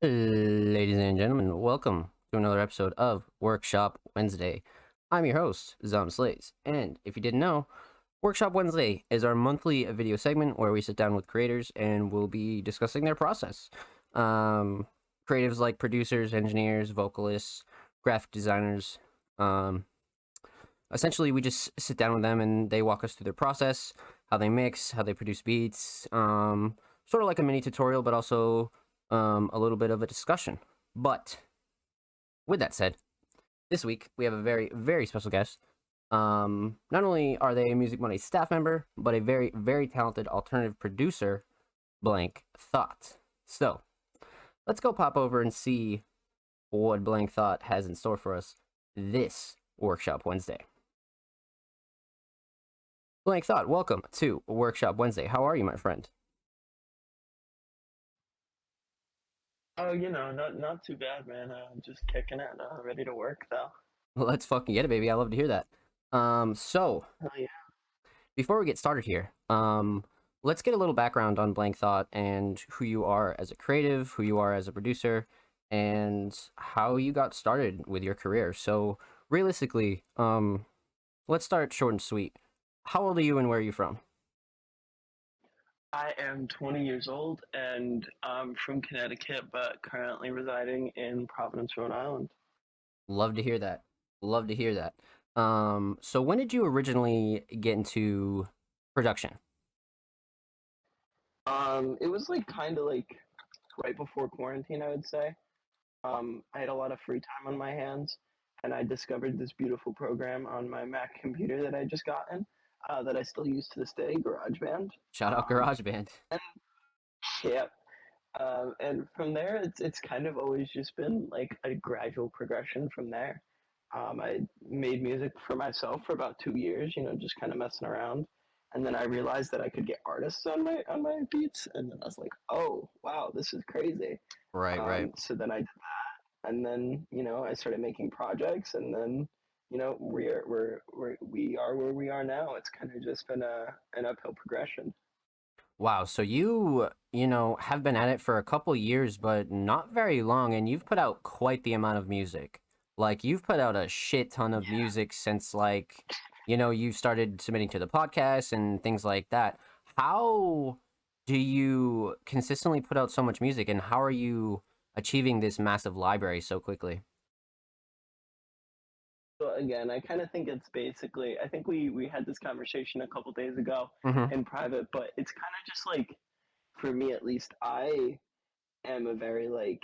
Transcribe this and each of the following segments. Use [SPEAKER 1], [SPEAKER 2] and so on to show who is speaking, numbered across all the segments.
[SPEAKER 1] Ladies and gentlemen, welcome to another episode of Workshop Wednesday. I'm your host, Zom Slays, and if you didn't know, Workshop Wednesday is our monthly video segment where we sit down with creators and we'll be discussing their process. Um, Creatives like producers, engineers, vocalists, graphic designers. Essentially, we just sit down with them and they walk us through their process, how they mix, how they produce beats. Sort of like a mini tutorial, but also a little bit of a discussion. But with that said, this week we have a very, very special guest. Not only are they a Music Monday staff member, but a very, very talented alternative producer, Blank Thought. So let's go pop over and see what Blank Thought has in store for us this Workshop Wednesday. Blank Thought, welcome to Workshop Wednesday. How are you, my friend?
[SPEAKER 2] Oh, not too bad, man. Just kicking it. Ready to work though.
[SPEAKER 1] Let's fucking get it, baby. I love to hear that. So
[SPEAKER 2] Oh yeah.
[SPEAKER 1] before we get started here, let's get a little background on Blank Thought and who you are as a creative, who you are as a producer, and how you got started with your career. So realistically, let's start short and sweet. How old are you and where are you from?
[SPEAKER 2] I am 20 years old and I'm from Connecticut, but currently residing in Providence, Rhode Island.
[SPEAKER 1] Love to hear that. Love to hear that. So when did you originally get into production?
[SPEAKER 2] It was like kind of like right before quarantine, I would say. I had a lot of free time on my hands, and I discovered this beautiful program on my Mac computer that I just gotten, that I still use to this day, GarageBand.
[SPEAKER 1] Shout out GarageBand.
[SPEAKER 2] And yeah, and from there, it's kind of always just been like a gradual progression from there. I made music for myself for about 2 years, just kind of messing around, and then I realized that I could get artists on my beats, and then I was like, oh wow, this is crazy.
[SPEAKER 1] Right, right.
[SPEAKER 2] So then I did that, and then I started making projects, and then we are where we are now. It's kind of just been an uphill progression.
[SPEAKER 1] Wow, so you have been at it for a couple years, but not very long, and you've put out quite the amount of music. Like, you've put out a shit ton of music since, like, you started submitting to the podcast and things like that. How do you consistently put out so much music, and how are you achieving this massive library so quickly?
[SPEAKER 2] So again, I kind of think it's basically. I think we had this conversation a couple days ago
[SPEAKER 1] Mm-hmm.
[SPEAKER 2] in private, but it's kind of just like, for me at least, I am a very like.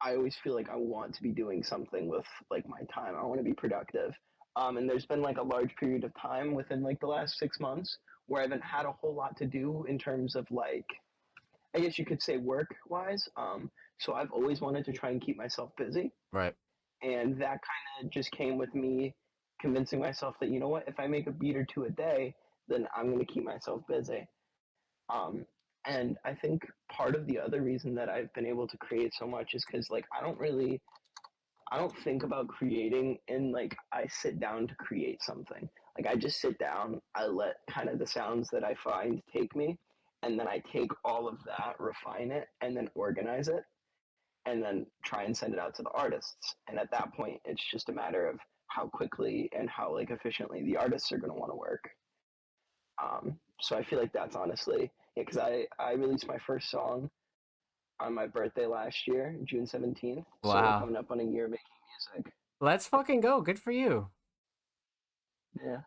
[SPEAKER 2] I always feel like I want to be doing something with like my time. I want to be productive. And there's been like a large period of time within like the last 6 months where I haven't had a whole lot to do in terms of like, I guess you could say work wise. So I've always wanted to try and keep myself busy,
[SPEAKER 1] Right.
[SPEAKER 2] and that kind of just came with me convincing myself that, you know what, if I make a beat or two a day, then I'm going to keep myself busy. um, and I think part of the other reason that I've been able to create so much is because like I don't think about creating and like I sit down to create something. Like I just sit down, I let kind of the sounds that I find take me, and then I take all of that, refine it, and then organize it, and then try and send it out to the artists. And at that point, it's just a matter of how quickly and how like efficiently the artists are going to want to work. So I feel like that's honestly, yeah, because I released my first song on my birthday last year, June 17th. So we're
[SPEAKER 1] Wow.
[SPEAKER 2] coming up on a year making music.
[SPEAKER 1] Let's fucking go. Good for you.
[SPEAKER 2] Yeah.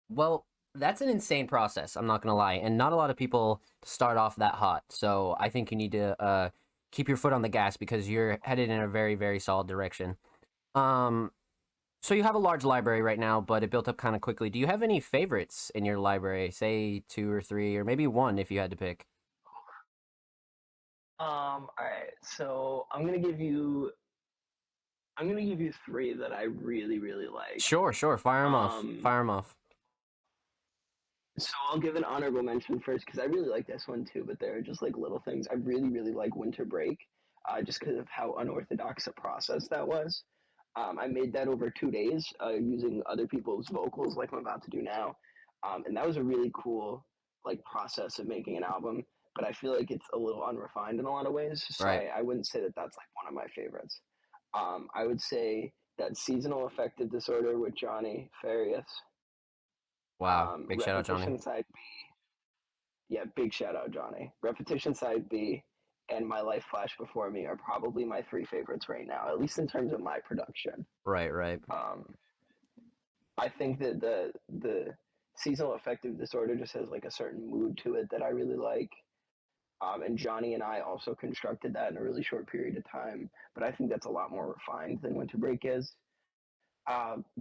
[SPEAKER 1] Well, that's an insane process. I'm not gonna lie, and not a lot of people start off that hot. So I think you need to keep your foot on the gas because you're headed in a very, very solid direction. Um, so you have a large library right now, but it built up kind of quickly. Do you have any favorites in your library? Say two or three, or maybe one if you had to pick.
[SPEAKER 2] All right. So I'm gonna give you three that I really, really like.
[SPEAKER 1] Sure, sure. Fire them off.
[SPEAKER 2] Um,
[SPEAKER 1] Fire them off.
[SPEAKER 2] so I'll give an honorable mention first because I really like this one too. But there are just like little things. I really, really like Winter Break, just because of how unorthodox a process that was. I made that over 2 days using other people's vocals, like I'm about to do now, and that was a really cool like process of making an album. but I feel like it's a little unrefined in a lot of ways. So
[SPEAKER 1] Right.
[SPEAKER 2] I wouldn't say that that's like one of my favorites. I would say that seasonal affective disorder with Johnny Farias,
[SPEAKER 1] Wow. Big shout out, Johnny.
[SPEAKER 2] repetition side B. Yeah, big shout out Johnny. Repetition side B and My Life Flash Before Me are probably my three favorites right now, at least in terms of my production.
[SPEAKER 1] Right, right.
[SPEAKER 2] Um, I think that the seasonal affective disorder just has like a certain mood to it that I really like. And Johnny and I also constructed that in a really short period of time, but I think that's a lot more refined than Winter Break is.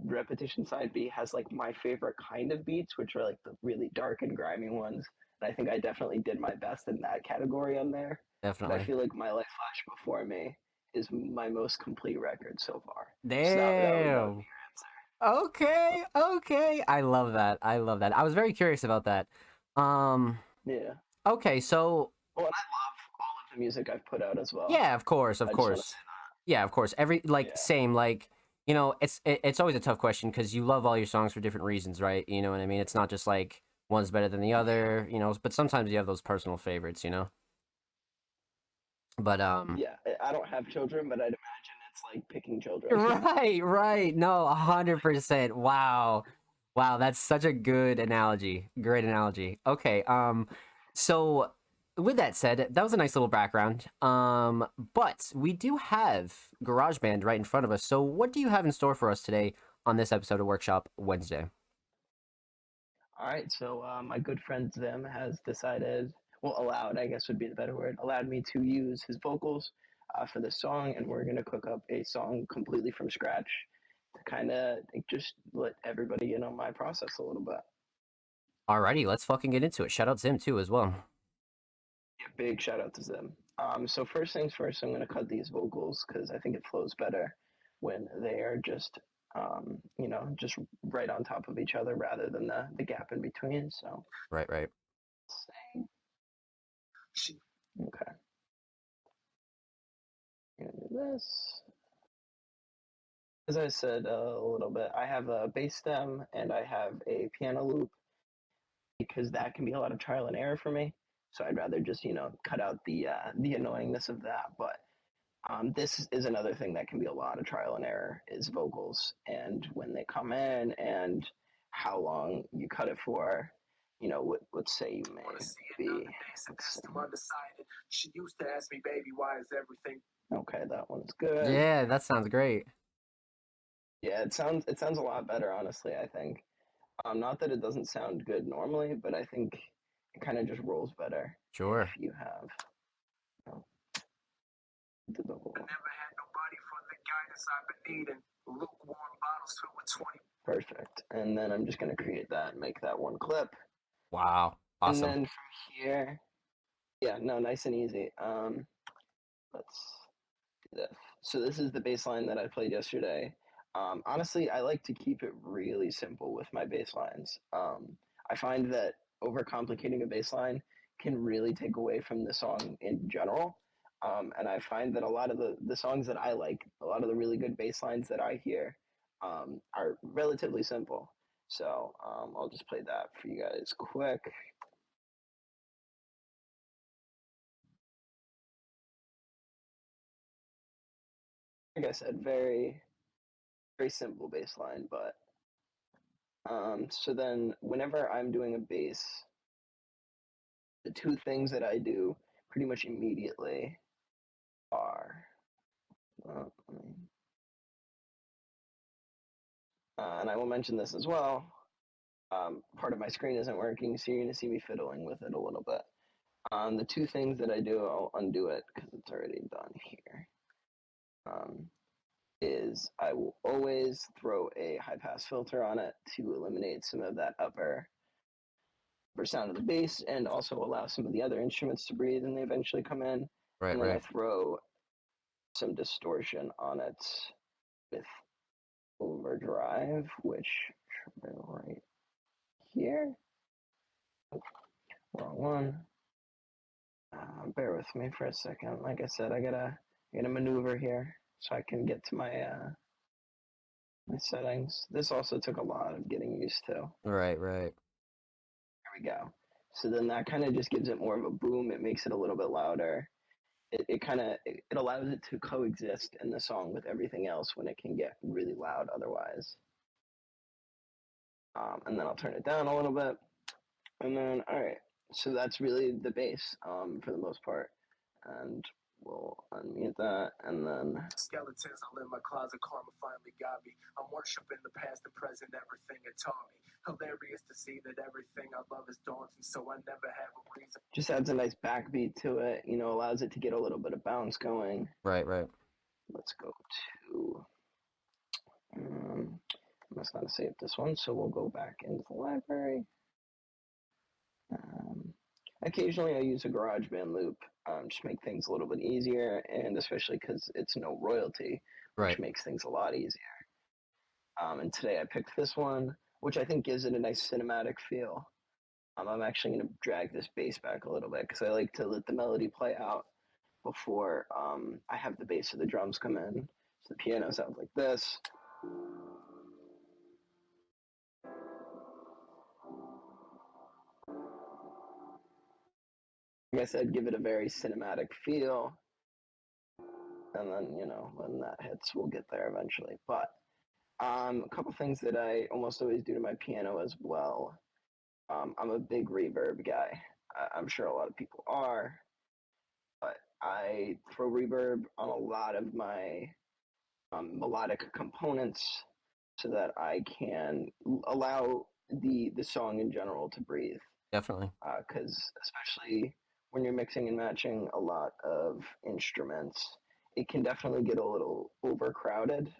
[SPEAKER 2] Repetition side B has like my favorite kind of beats, which are like the really dark and grimy ones. And I think I definitely did my best in that category on there. But I
[SPEAKER 1] Definitely.
[SPEAKER 2] feel like My Life Flash Before Me is my most complete record so far. So that would be
[SPEAKER 1] Damn. Okay, okay. I love that. I love that. I was very curious about that. Um,
[SPEAKER 2] your answer. Yeah.
[SPEAKER 1] okay, so
[SPEAKER 2] Well, and I love all of the music I've put out as well.
[SPEAKER 1] yeah, of course, of
[SPEAKER 2] I just want to
[SPEAKER 1] course.
[SPEAKER 2] say
[SPEAKER 1] Yeah, of course. Every
[SPEAKER 2] that.
[SPEAKER 1] like
[SPEAKER 2] Yeah.
[SPEAKER 1] same like it's always a tough question because you love all your songs for different reasons, right? You know what I mean? It's not just like one's better than the other, but sometimes you have those personal favorites, you know? But
[SPEAKER 2] Yeah. I don't have children, but I'd imagine it's like picking children.
[SPEAKER 1] right, right. No, 100%. Wow. Wow, that's such a good analogy. Great analogy. Okay, so with that said, that was a nice little background. But we do have GarageBand right in front of us. So what do you have in store for us today on this episode of Workshop Wednesday?
[SPEAKER 2] All right, so my good friend Zim has decided, well, allowed, I guess would be the better word, allowed me to use his vocals for this song, and we're gonna cook up a song completely from scratch to kind of just let everybody in on my process a little bit.
[SPEAKER 1] Alrighty, let's fucking get into it. Shout out Zim too as well.
[SPEAKER 2] Yeah, big shout out to Zim. So first things first, I'm gonna cut these vocals because I think it flows better when they are just, just right on top of each other rather than the gap in between. So,
[SPEAKER 1] Right, right.
[SPEAKER 2] okay, gonna do this. As I said a little bit, I have a bass stem and I have a piano loop because that can be a lot of trial and error for me. So I'd rather just cut out the annoyingness of that. But this is another thing that can be a lot of trial and error is vocals and when they come in and how long you cut it for. Let's say you may be. She used to ask me, baby, why is everything okay? That one's good.
[SPEAKER 1] Yeah, that sounds great.
[SPEAKER 2] Yeah, it sounds a lot better, honestly, I think. Not that it doesn't sound good normally, but I think it kind of just rolls better if
[SPEAKER 1] Sure.
[SPEAKER 2] you have you know, the whole. I never had nobody for the guidance I've been needing. Lukewarm bottles filled with 20. Perfect. And then I'm just gonna create that, make that one clip,
[SPEAKER 1] Wow.
[SPEAKER 2] and
[SPEAKER 1] Awesome.
[SPEAKER 2] then from here, yeah, no, nice and easy. Let's this. So this is the bass line that I played yesterday. Honestly, I like to keep it really simple with my bass lines. I find that overcomplicating a bass line can really take away from the song in general. And I find that a lot of the songs that I like, a lot of the really good bass lines that I hear, are relatively simple. So I'll just play that for you guys quick. Like I said, very, very simple bass line, but so then whenever I'm doing a bass, the two things that I do pretty much immediately are, uh, and I will mention this as well. Part of my screen isn't working, so you're going to see me fiddling with it a little bit. The two things that I do, I'll undo it because it's already done here. Is I will always throw a high pass filter on it to eliminate some of that upper sound of the bass and also allow some of the other instruments to breathe and they eventually come in.
[SPEAKER 1] Right,
[SPEAKER 2] And then I
[SPEAKER 1] right.
[SPEAKER 2] throw some distortion on it with overdrive, which should be right here. Wrong one. Bear with me for a second. Like I said, I gotta maneuver here so I can get to my settings. This also took a lot of getting used to.
[SPEAKER 1] Right, right.
[SPEAKER 2] There we go. So then that kind of just gives it more of a boom. It makes it a little bit louder. It allows it to coexist in the song with everything else when it can get really loud otherwise. And then I'll turn it down a little bit. And then, all right, so that's really the bass for the most part. And we'll unmute that, and then
[SPEAKER 3] Skeletons all in my closet, karma finally got me. I'm worshiping the past and present, everything it taught me. Hilarious to see that everything I love is daunting, so I never have a reason.
[SPEAKER 2] just adds a nice backbeat to it, allows it to get a little bit of bounce going.
[SPEAKER 1] Right, right.
[SPEAKER 2] Let's go to, I must not have saved this one, so we'll go back into the library. Occasionally I use a GarageBand loop, just make things a little bit easier, and especially because it's no royalty, which
[SPEAKER 1] Right.
[SPEAKER 2] makes things a lot easier. And today I picked this one, which I think gives it a nice cinematic feel. I'm actually going to drag this bass back a little bit because I like to let the melody play out before I have the bass of the drums come in. So the piano sounds like this. Like I said, give it a very cinematic feel. And then, when that hits, we'll get there eventually. But a couple things that I almost always do to my piano as well. I'm a big reverb guy. I'm sure a lot of people are, but I throw reverb on a lot of my melodic components so that I can allow the song in general to breathe.
[SPEAKER 1] Definitely.
[SPEAKER 2] Because especially when you're mixing and matching a lot of instruments, it can definitely get a little overcrowded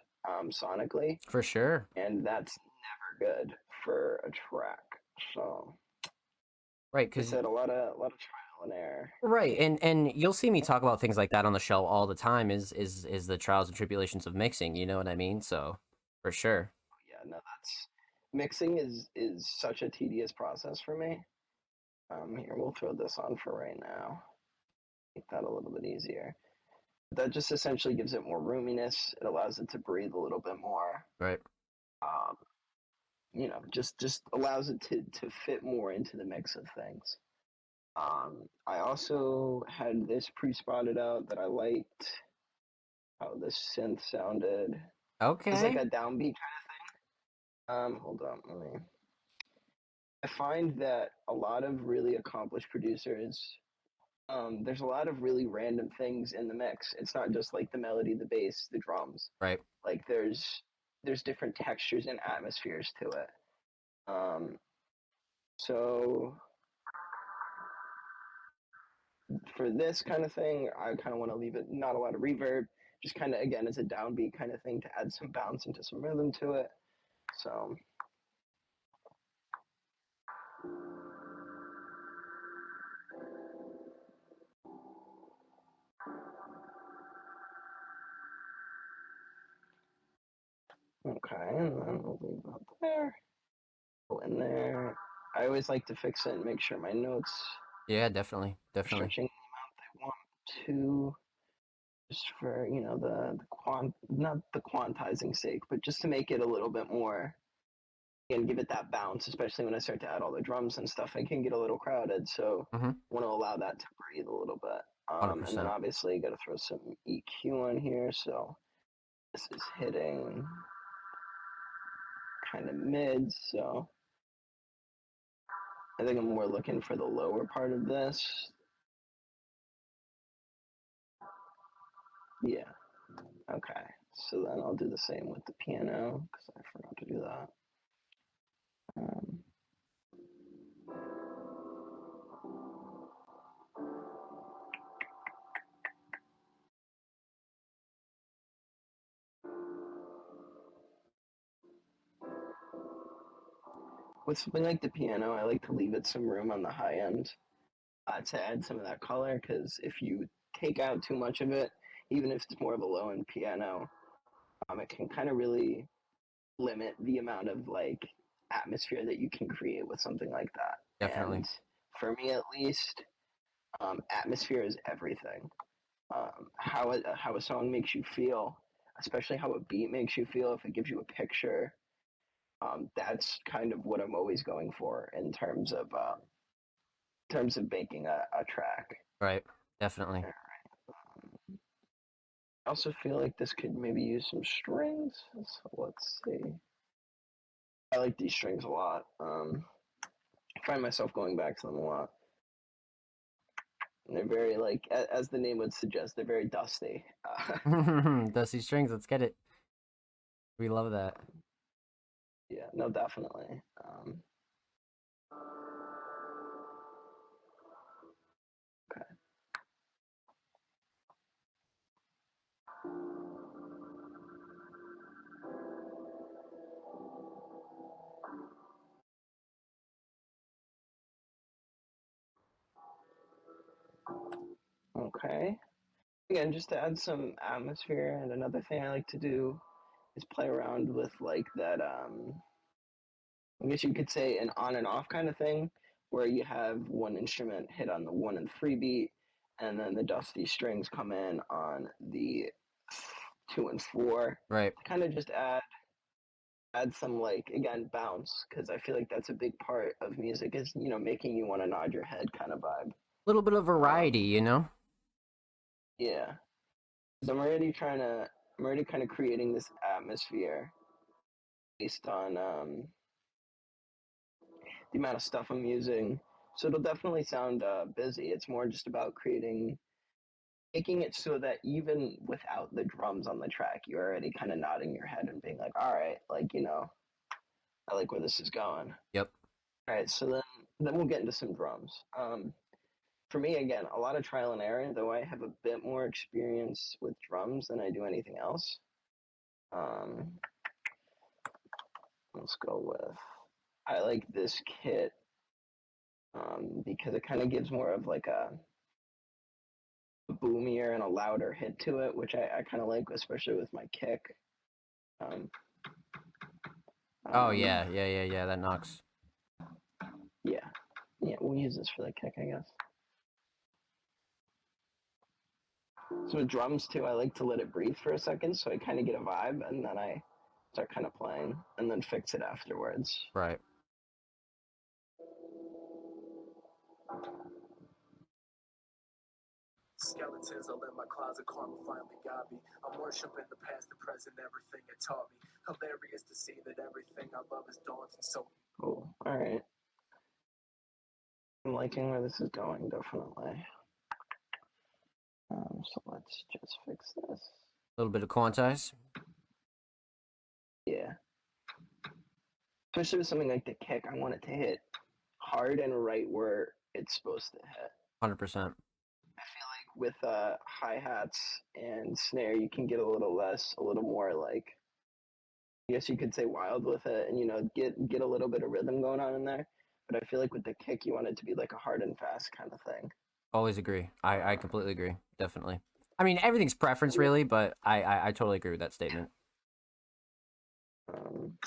[SPEAKER 2] sonically,
[SPEAKER 1] For sure.
[SPEAKER 2] and that's never good for a track. So,
[SPEAKER 1] Right,
[SPEAKER 2] like I
[SPEAKER 1] because
[SPEAKER 2] said, a lot of trial and error.
[SPEAKER 1] right, and you'll see me talk about things like that on the show all the time. Is the trials and tribulations of mixing? You know what I mean? So, for sure.
[SPEAKER 2] Yeah, no, that's mixing is such a tedious process for me. Here, we'll throw this on for right now. Make that a little bit easier. That just essentially gives it more roominess. It allows it to breathe a little bit more.
[SPEAKER 1] Right.
[SPEAKER 2] Um, just allows it to fit more into the mix of things. I also had this pre-spotted out that I liked how the synth sounded. It's like
[SPEAKER 1] Okay.
[SPEAKER 2] a downbeat kind of thing. Hold on, let me. I find that a lot of really accomplished producers, there's a lot of really random things in the mix. It's not just like the melody, the bass, the drums.
[SPEAKER 1] Right.
[SPEAKER 2] Like there's different textures and atmospheres to it. Um, so for this kind of thing, I kind of want to leave it not a lot of reverb, just kind of again as a downbeat kind of thing to add some bounce into some rhythm to it. So okay, and then we'll leave that there. Go in there. I always like to fix it and make sure my notes
[SPEAKER 1] Yeah, definitely.
[SPEAKER 2] are
[SPEAKER 1] Definitely.
[SPEAKER 2] stretching the amount they want to, just for the quant not the quantizing sake, but just to make it a little bit more and give it that bounce, especially when I start to add all the drums and stuff. I can get a little crowded, so
[SPEAKER 1] Mm-hmm.
[SPEAKER 2] I want to allow that to breathe a little bit.
[SPEAKER 1] Hundred
[SPEAKER 2] And then
[SPEAKER 1] percent.
[SPEAKER 2] obviously got to throw some EQ on here, so this is hitting kind of mid, so I think I'm more looking for the lower part of this. Yeah, okay. So then I'll do the same with the piano because I forgot to do that. Um, with something like the piano, I like to leave it some room on the high end to add some of that color because if you take out too much of it, even if it's more of a low end piano, it can kind of really limit the amount of like atmosphere that you can create with something like that.
[SPEAKER 1] Definitely.
[SPEAKER 2] And for me, at least, atmosphere is everything. How a song makes you feel, especially how a beat makes you feel, if it gives you a picture, that's kind of what I'm always going for in terms of in terms of making a track.
[SPEAKER 1] Right. Definitely.
[SPEAKER 2] I also feel like this could maybe use some strings. So let's see. I like these strings a lot. I find myself going back to them a lot. And they're very like, as the name would suggest, they're very dusty.
[SPEAKER 1] Dusty strings. Let's get it. We love that.
[SPEAKER 2] Yeah, no, definitely. Okay. Okay. Again, just to add some atmosphere, and another thing I like to do is play around with like that. I guess you could say an on and off kind of thing, where you have one instrument hit on the 1 and 3 beat, and then the dusty strings come in on the 2 and 4.
[SPEAKER 1] Right.
[SPEAKER 2] Kind of just add some like again bounce, because I feel like that's a big part of music is making you want to nod your head kind of vibe.
[SPEAKER 1] Little bit of variety,
[SPEAKER 2] Um,
[SPEAKER 1] you know.
[SPEAKER 2] yeah, 'cause I'm already kind of creating this atmosphere based on the amount of stuff I'm using. So it'll definitely sound busy. It's more just about making it so that even without the drums on the track, you're already kind of nodding your head and being like, all right, like, I like where this is going.
[SPEAKER 1] Yep.
[SPEAKER 2] All right, so then we'll get into some drums. For me, again, a lot of trial and error, though I have a bit more experience with drums than I do anything else. Um, let's go with, I like this kit because it kind of gives more of like a boomier and a louder hit to it, which I kind of like, especially with my kick. Um,
[SPEAKER 1] Oh
[SPEAKER 2] um,
[SPEAKER 1] yeah, yeah, yeah, yeah. That knocks.
[SPEAKER 2] yeah, yeah, we'll use this for the kick, I guess. So with drums too, I like to let it breathe for a second, so I kind of get a vibe, and then I start kind of playing, and then fix it afterwards.
[SPEAKER 1] Right.
[SPEAKER 3] Skeletons all in my closet, karma finally got me. I'm worshiping the past, the present, everything it taught me. Hilarious to see that everything I love is daunting. So
[SPEAKER 2] Cool. All right. I'm liking where this is going, definitely. So let's just fix this.
[SPEAKER 1] A little bit of quantize.
[SPEAKER 2] Yeah. Especially with something like the kick, I want it to hit hard and right where it's supposed to hit.
[SPEAKER 1] 100%.
[SPEAKER 2] I feel like with hi hats and snare, you can get a little more like, I guess you could say wild with it, and get a little bit of rhythm going on in there. But I feel like with the kick, you want it to be like a hard and fast kind of thing.
[SPEAKER 1] Always agree. I completely agree. Definitely. I mean, everything's preference, really, but I totally agree with that statement.
[SPEAKER 2] Um,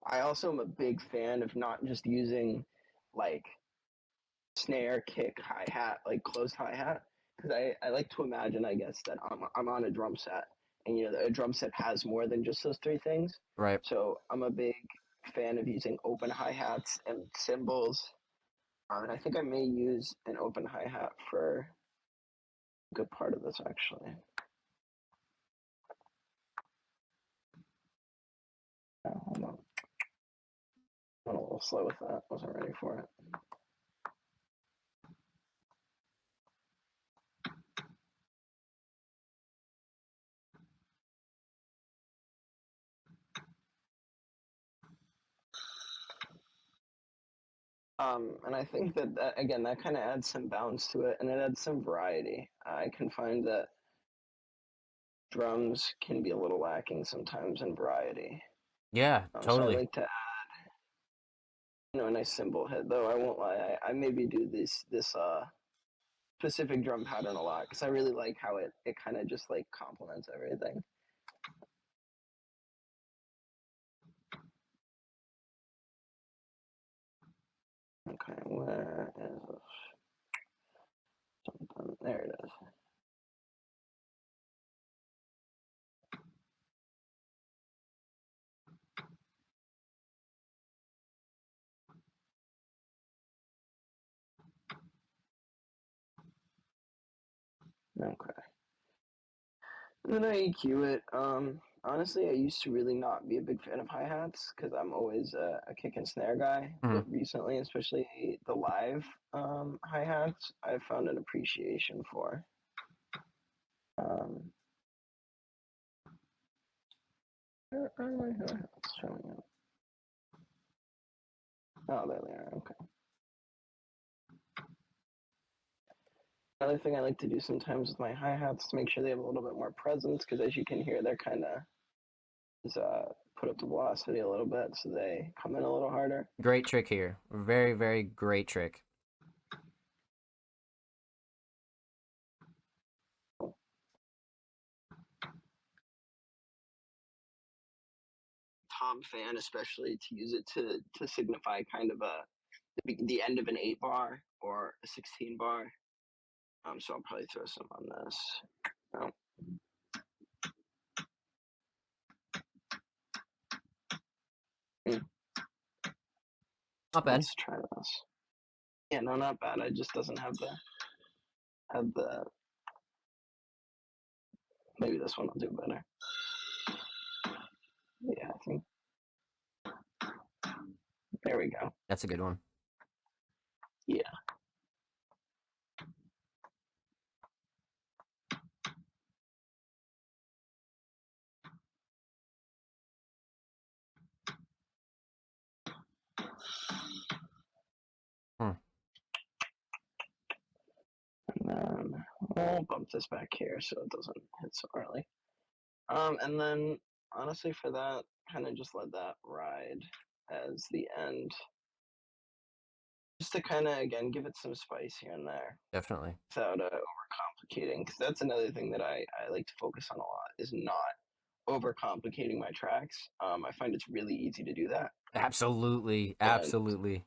[SPEAKER 2] I also am a big fan of not just using like snare, kick, hi hat, like closed hi hat, because I like to imagine, I guess, that I'm on a drum set, and a drum set has more than just those three things.
[SPEAKER 1] Right.
[SPEAKER 2] So I'm a big fan of using open hi hats and cymbals, and I think I may use an open hi hat for a good part of this actually. Hold on. I'm a little slow with that. Wasn't ready for it. And I think that again, that kind of adds some balance to it, and it adds some variety. I can find that drums can be a little lacking sometimes in variety.
[SPEAKER 1] Yeah,
[SPEAKER 2] So I
[SPEAKER 1] totally.
[SPEAKER 2] like to add, a nice cymbal hit. Though I won't lie, I maybe do this specific drum pattern a lot because I really like how it kind of just like complements everything. Okay, where is something? There it is. Okay. And then I EQ it. Honestly, I used to really not be a big fan of hi hats because I'm always a kick and snare guy.
[SPEAKER 1] Mhm.
[SPEAKER 2] But recently, especially the live hi hats, I've found an appreciation for. Um, where are my hi hats showing up? Oh, there they are. Okay. Another thing I like to do sometimes with my hi hats to make sure they have a little bit more presence because as you can hear, they're kind of put up the velocity a little bit so they come in a little harder.
[SPEAKER 1] Great trick here. Very, very great trick.
[SPEAKER 2] Tom fan, especially to use it to signify kind of the end of an 8 bar or a 16 bar. So I'll probably throw some on this. Oh,
[SPEAKER 1] Not bad.
[SPEAKER 2] let's try this. Yeah, no, not bad. It just doesn't have the. Maybe this one will do better. Yeah, I think. There we go.
[SPEAKER 1] That's a good one.
[SPEAKER 2] Yeah.
[SPEAKER 1] Hmm.
[SPEAKER 2] And then we'll bump this back here so it doesn't hit so early. And then honestly, for that, kind of just let that ride as the end, just to kind of again give it some spice here and there
[SPEAKER 1] Definitely.
[SPEAKER 2] without overcomplicating. Because that's another thing that I like to focus on a lot is not overcomplicating my tracks. I find it's really easy to do that,
[SPEAKER 1] Absolutely.
[SPEAKER 2] and
[SPEAKER 1] Absolutely.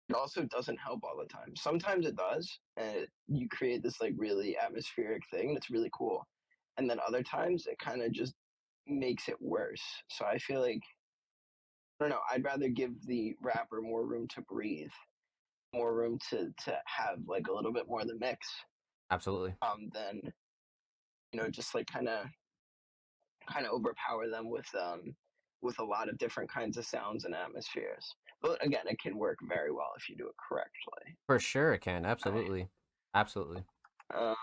[SPEAKER 2] it also doesn't help all the time. Sometimes it does, and you create this like really atmospheric thing that's really cool, and then other times it kind of just makes it worse. So I feel like I don't know. I'd rather give the rapper more room to breathe, more room to have like a little bit more of the mix,
[SPEAKER 1] Absolutely.
[SPEAKER 2] than just like kind of overpower them with a lot of different kinds of sounds and atmospheres. But again, it can work very well if you do it correctly.
[SPEAKER 1] For sure it can. Absolutely. Absolutely.
[SPEAKER 2] Um,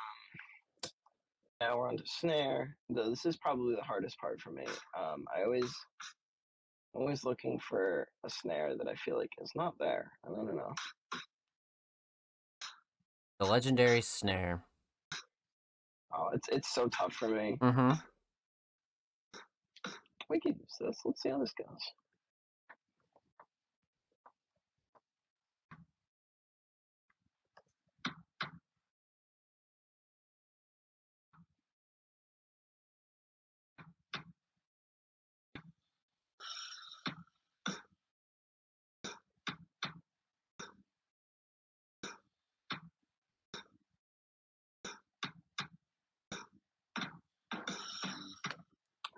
[SPEAKER 2] Now we're on to snare. Though this is probably the hardest part for me. I always looking for a snare that I feel like is not there. I don't know.
[SPEAKER 1] The legendary snare.
[SPEAKER 2] Oh, it's so tough for me.
[SPEAKER 1] Mm-hmm.
[SPEAKER 2] We could use this. Let's see how this goes.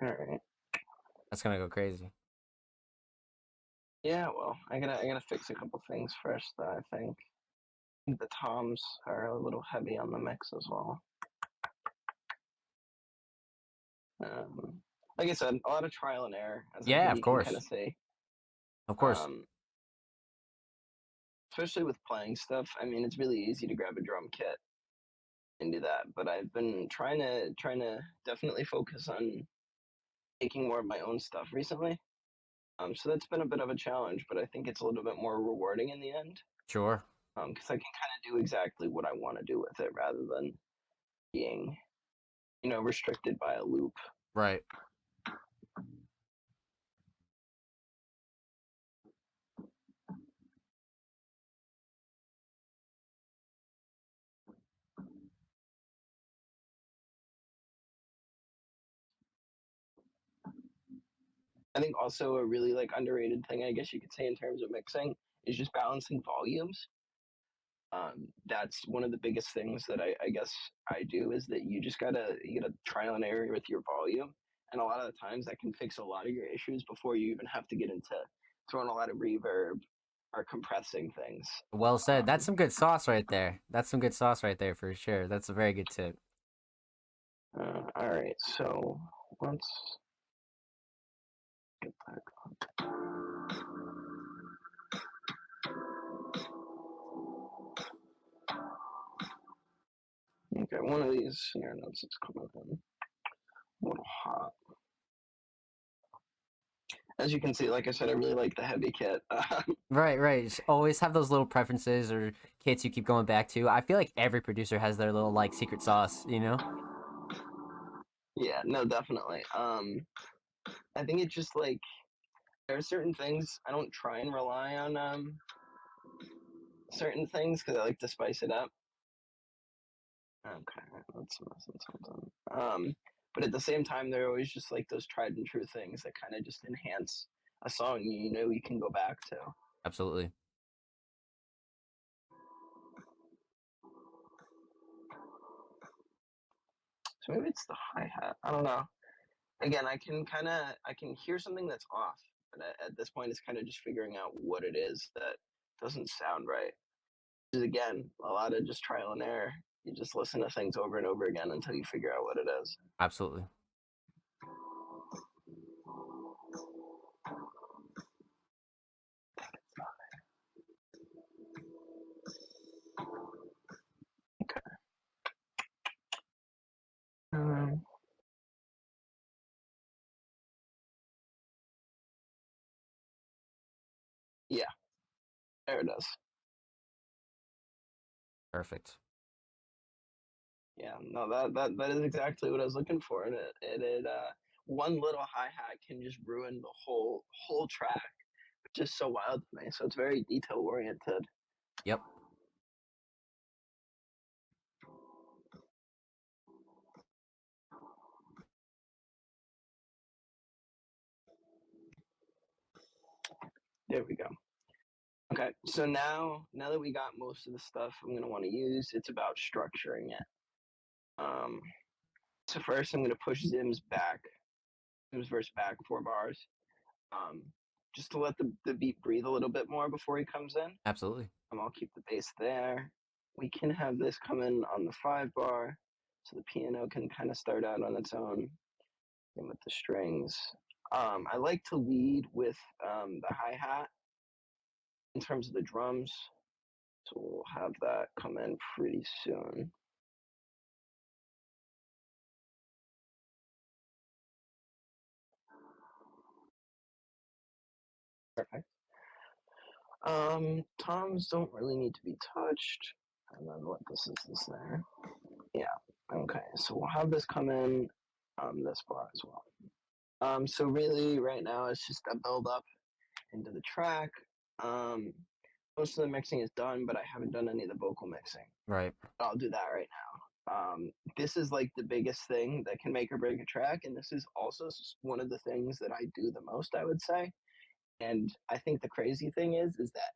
[SPEAKER 2] All right.
[SPEAKER 1] That's gonna go crazy.
[SPEAKER 2] Yeah. Well, I gotta fix a couple things first. Though I think the toms are a little heavy on the mix as well. Like I said, a lot of trial and error, as I
[SPEAKER 1] Yeah,
[SPEAKER 2] think
[SPEAKER 1] of
[SPEAKER 2] you can kind
[SPEAKER 1] course.
[SPEAKER 2] of see.
[SPEAKER 1] Of course.
[SPEAKER 2] Um, Especially with playing stuff. I mean, it's really easy to grab a drum kit and do that, but I've been trying to definitely focus on making more of my own stuff recently. So that's been a bit of a challenge, but I think it's a little bit more rewarding in the end.
[SPEAKER 1] Sure.
[SPEAKER 2] Because I can kind of do exactly what I want to do with it rather than being, restricted by a loop.
[SPEAKER 1] Right.
[SPEAKER 2] I think also a really like underrated thing, I guess you could say, in terms of mixing is just balancing volumes. That's one of the biggest things that I guess I do is that you gotta trial and error with your volume, and a lot of the times that can fix a lot of your issues before you even have to get into throwing a lot of reverb are compressing things.
[SPEAKER 1] Well said. That's
[SPEAKER 2] Um,
[SPEAKER 1] some good sauce right there. That's some good sauce right there for sure. That's a very good tip.
[SPEAKER 2] all right, so let's get that. Okay, one of these snare notes is coming in a little hot. As you can see, like I said, I really like the heavy kit.
[SPEAKER 1] Right, right. Just always have those little preferences or kits you keep going back to. I feel like every producer has their little like secret sauce, you know?
[SPEAKER 2] Yeah, no, definitely. I think it's just like there are certain things I don't try and rely on certain things because I like to spice it up. Okay, let's listen to something. But at the same time, they're always just like those tried and true things that kind of just enhance a song. You know, you can go back to.
[SPEAKER 1] Absolutely.
[SPEAKER 2] So maybe it's the hi hat. I don't know. Again, I can hear something that's off, but at this point, it's kind of just figuring out what it is that doesn't sound right. Is again a lot of just trial and error. You just listen to things over and over again until you figure out what it is.
[SPEAKER 1] Absolutely.
[SPEAKER 2] Um, yeah, there it is.
[SPEAKER 1] Perfect.
[SPEAKER 2] Yeah, no, that is exactly what I was looking for, and one little hi hat can just ruin the whole track, which is so wild to me. So it's very detail oriented.
[SPEAKER 1] Yep.
[SPEAKER 2] There we go. Okay, so now that we got most of the stuff I'm gonna want to use, it's about structuring it. Um, so first I'm gonna push Zim's verse back 4 bars, um, just to let the beat breathe a little bit more before he comes in.
[SPEAKER 1] Absolutely.
[SPEAKER 2] I'll keep the bass there. We can have this come in on the 5 bar, so the piano can kind of start out on its own and with the strings. I like to lead with the hi hat in terms of the drums, so we'll have that come in pretty soon. Perfect. Toms don't really need to be touched. And then what this is the snare. Yeah. Okay. So we'll have this come in this bar as well. So really right now it's just a build up into the track. Um, most of the mixing is done, but I haven't done any of the vocal mixing.
[SPEAKER 1] Right.
[SPEAKER 2] I'll do that right now. This is like the biggest thing that can make or break a track, and this is also one of the things that I do the most, I would say. And I think the crazy thing is that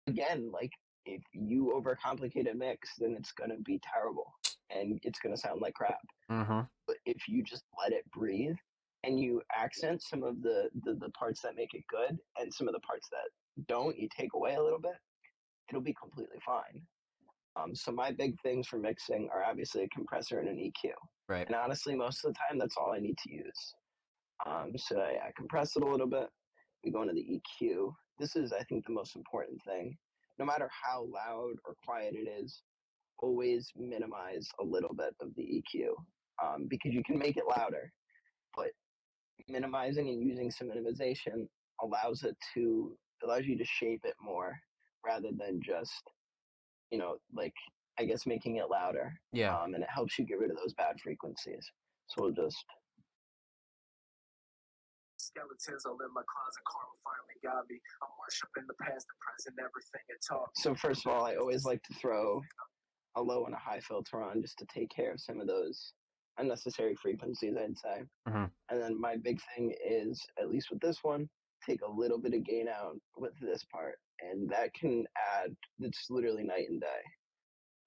[SPEAKER 2] again, like if you overcomplicate a mix, then it's gonna be terrible and it's gonna sound like crap.
[SPEAKER 1] Mm-hmm.
[SPEAKER 2] But if you just let it breathe and you accent some of the parts that make it good and some of the parts that don't, you take away a little bit, it'll be completely fine. So my big things for mixing are obviously a compressor and an EQ.
[SPEAKER 1] Right.
[SPEAKER 2] And honestly, most of the time, that's all I need to use. So I compress it a little bit. We go into the EQ. This is, I think, the most important thing. No matter how loud or quiet it is, always minimize a little bit of the EQ because you can make it louder, but minimizing and using some minimization allows you to shape it more rather than just like I guess making it louder.
[SPEAKER 1] Yeah.
[SPEAKER 2] And it helps you get rid of those bad frequencies. So we'll just
[SPEAKER 3] Skeletons all in my closet, karma finally got me. I'm worshiping the past, the present, everything it taught me.
[SPEAKER 2] so first of all, I always like to throw a low and a high filter on just to take care of some of those unnecessary frequencies, I'd say.
[SPEAKER 1] Mm-hmm.
[SPEAKER 2] And then my big thing is, at least with this one, take a little bit of gain out with this part. And that can add, it's literally night and day.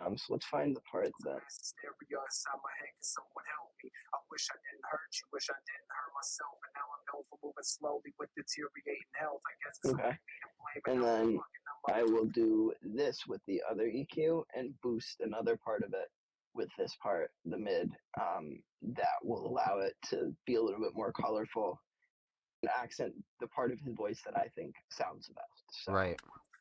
[SPEAKER 2] So let's find the part that.
[SPEAKER 3] Stereo inside my head, can someone help me? I wish I didn't hurt you, wish I didn't hurt myself, and now I'm known for moving slowly with deteriorating health. I guess it's
[SPEAKER 2] Okay.
[SPEAKER 3] to blame,
[SPEAKER 2] And
[SPEAKER 3] I'm
[SPEAKER 2] then
[SPEAKER 3] fucking up
[SPEAKER 2] I will do this with the other EQ and boost another part of it with this part, the mid, that will allow it to be a little bit more colorful and accent the part of his voice that I think sounds the best. So
[SPEAKER 1] Right.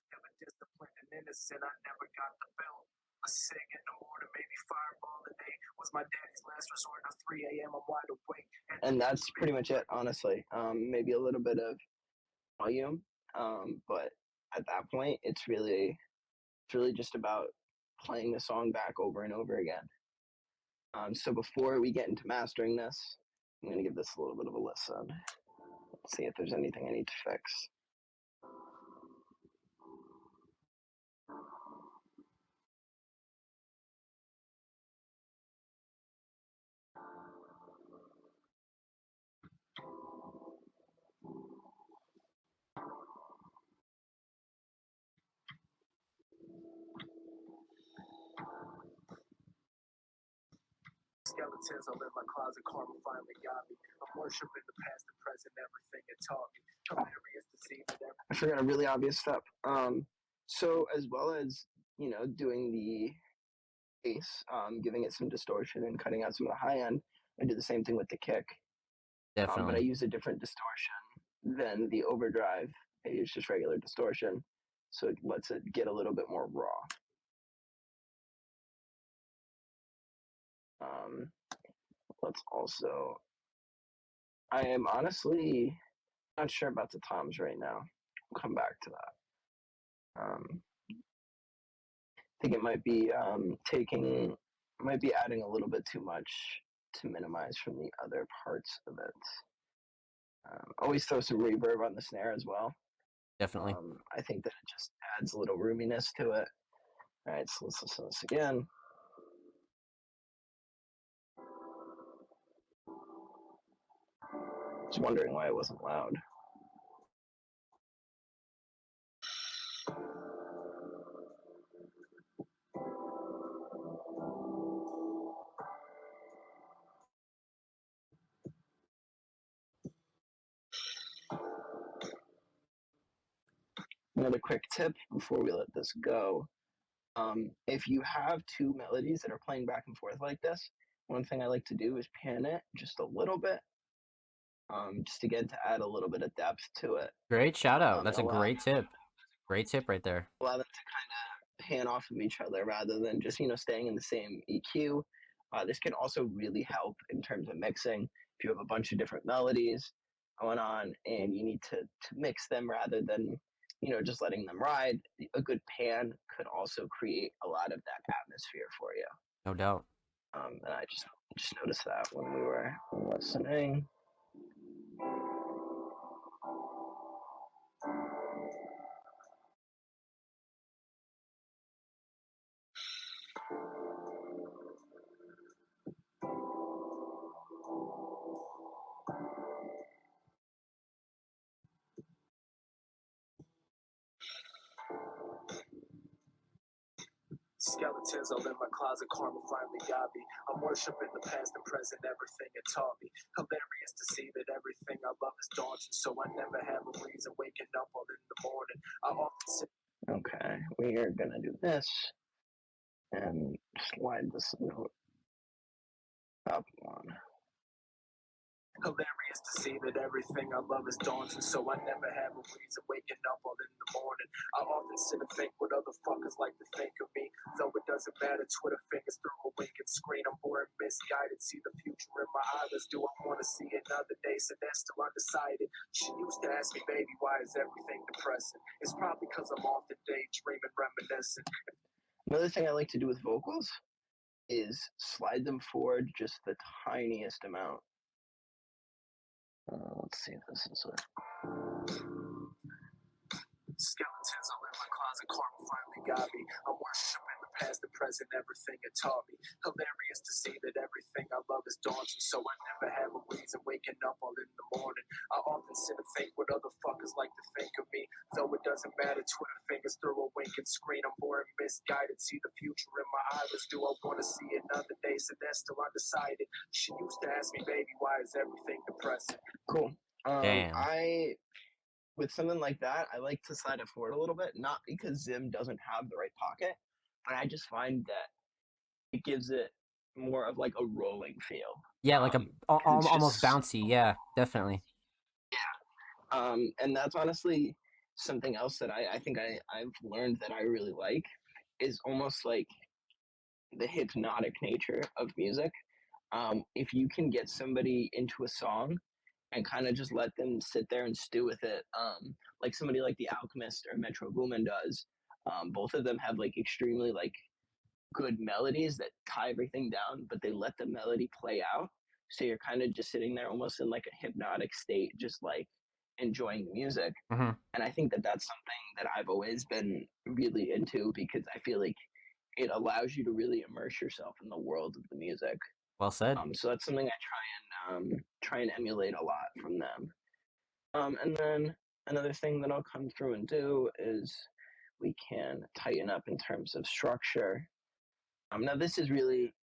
[SPEAKER 3] never disciplined and innocent. I never got the belt. A cig in the morning, maybe fireball a day was my daddy's last resort. At 3 a.m. I'm wide awake.
[SPEAKER 2] and that's pretty much it, honestly. Maybe a little bit of volume, but at that point, it's really just about playing the song back over and over again. So before we get into mastering this, I'm gonna give this a little bit of a listen. Let's see if there's anything I need to fix.
[SPEAKER 3] Skeletons all in my closet, karma finally got me. I'm worshiping the past and present, everything it taught me. Hilarious to see that
[SPEAKER 2] I forgot a really obvious step. So as well as doing the bass, giving it some distortion and cutting out some of the high end, I do the same thing with the kick. But I
[SPEAKER 1] Definitely.
[SPEAKER 2] use a different distortion than the overdrive. I use just regular distortion, so it lets it get a little bit more raw. Let's also. I am honestly not sure about the toms right now. We'll come back to that. I think it might be might be adding a little bit too much to minimize from the other parts of it. Always throw some reverb on the snare as well.
[SPEAKER 1] Definitely.
[SPEAKER 2] I think that it just adds a little roominess to it. All right, so let's listen to this again. I was wondering why it wasn't loud. Another quick tip before we let this go. If you have two melodies that are playing back and forth like this, one thing I like to do is pan it just a little bit, just again to add a little bit of depth to it.
[SPEAKER 1] Great shout out.
[SPEAKER 2] And
[SPEAKER 1] That's a great tip. Great tip right there.
[SPEAKER 2] allow them to kind of pan off of each other rather than just staying in the same EQ. This can also really help in terms of mixing. If you have a bunch of different melodies going on and you need to mix them rather than just letting them ride, a good pan could also create a lot of that atmosphere for you.
[SPEAKER 1] No doubt.
[SPEAKER 2] And I just noticed that when we were listening.
[SPEAKER 3] skeletons all in my closet, karma finally got me. I'm worshiping the past and present, everything it taught me. Hilarious to see that everything I love is daunting, so I never have a reason waking up all in the morning. I often sit.
[SPEAKER 2] Okay, we are gonna do this and slide this note up one.
[SPEAKER 3] Hilarious to see that everything I love is daunting, so I never have a reason waking up all in the morning. I often sit and think what other fuckers like to think of me, though it doesn't matter. Twitter fingers through a winking screen. I'm bored, misguided, see the future in my eyes. Do I want to see another day? So they're still undecided. She used to ask me, baby, why is everything depressing? It's probably because I'm often daydreaming, reminiscing.
[SPEAKER 2] Another thing I like to do with vocals is slide them forward just the tiniest amount. Let's see if this is it.
[SPEAKER 3] Skeletons all in my closet, karma finally got me. I'm worshiping the past, the present, everything it taught me. Hilarious to see that everything I love is daunting, so I never have a reason waking up all in the morning. I often sit and think what other fuckers like to think of me, though it doesn't matter. Twitter fingers through a winking screen. I'm bored and misguided. See the future in my eyes. Do I want to see another day? So that's still undecided. She used to ask me, baby, why is everything depressing?
[SPEAKER 2] Cool.
[SPEAKER 1] Damn.
[SPEAKER 2] With something like that, I like to slide it forward a little bit, not because Zim doesn't have the right pocket, but I just find that it gives it more of like a rolling feel.
[SPEAKER 1] Yeah, like
[SPEAKER 2] 'Cause it's
[SPEAKER 1] almost
[SPEAKER 2] just
[SPEAKER 1] bouncy. Yeah, definitely.
[SPEAKER 2] and that's honestly something else that I think I've learned that I really like is almost like the hypnotic nature of music. If you can get somebody into a song and kind of just let them sit there and stew with it, like somebody like The Alchemist or Metro Boomin does. Both of them have like extremely like good melodies that tie everything down, but they let the melody play out. So you're kind of just sitting there almost in like a hypnotic state, just like enjoying the music.
[SPEAKER 1] Hmm.
[SPEAKER 2] And I think that that's something that I've always been really into because I feel like it allows you to really immerse yourself in the world of the music.
[SPEAKER 1] Well said.
[SPEAKER 2] So that's something I try and emulate a lot from them. And then another thing that I'll come through and do is we can tighten up in terms of structure. Now this is really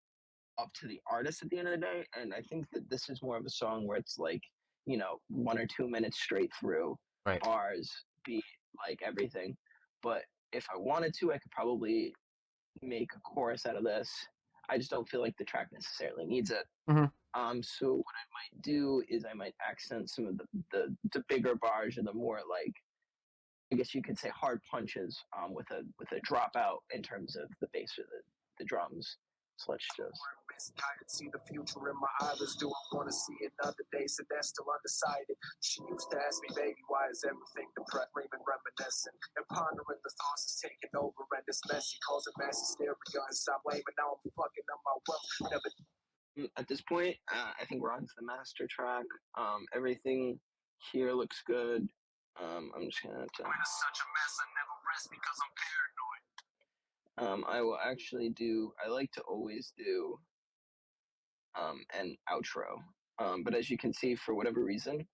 [SPEAKER 2] up to the artist at the end of the day, and I think that this is more of a song where it's like 1 or 2 minutes straight through
[SPEAKER 1] Right.
[SPEAKER 2] bars, beat, like everything. But if I wanted to, I could probably make a chorus out of this. I just don't feel like the track necessarily needs it.
[SPEAKER 1] Hmm.
[SPEAKER 2] So what I might do is I might accent some of the bigger bars or the more like I guess you could say hard punches with a dropout in terms of the bass or the drums. So let's just
[SPEAKER 3] Misguided, see the future in my eyes. Do I want to see another day? So that's still undecided. She used to ask me, baby, why is everything depressed, dreaming, reminiscing, and pondering the thoughts is taking over and it's messy, causing mass hysteria and stop blaming. Now I'm fucking up my wealth. Never
[SPEAKER 2] at this point, I think we're on to the master track. Everything here looks good. I'm just gonna have to.
[SPEAKER 3] in such a mess. I never rest because I'm paranoid.
[SPEAKER 2] I will actually do. I like to always do an outro. But as you can see, for whatever reason,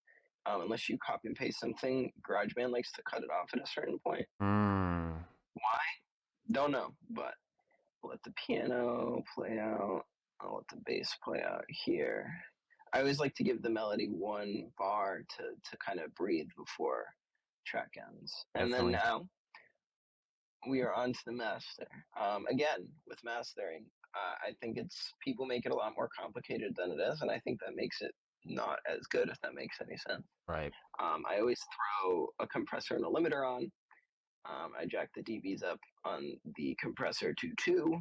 [SPEAKER 2] unless you copy and paste something, GarageBand likes to cut it off at a certain point.
[SPEAKER 1] Mm.
[SPEAKER 2] Why? Don't know, but I'll let the piano play out. I'll let the bass play out here. I always like to give the melody one bar to kind of breathe before track ends. And then
[SPEAKER 1] Definitely.
[SPEAKER 2] now we are on to the master. Again, with mastering, I think it's people make it a lot more complicated than it is, and I think that makes it not as good if that makes any sense.
[SPEAKER 1] Right.
[SPEAKER 2] I always throw a compressor and a limiter on. I jack the dBs up on the compressor to 2,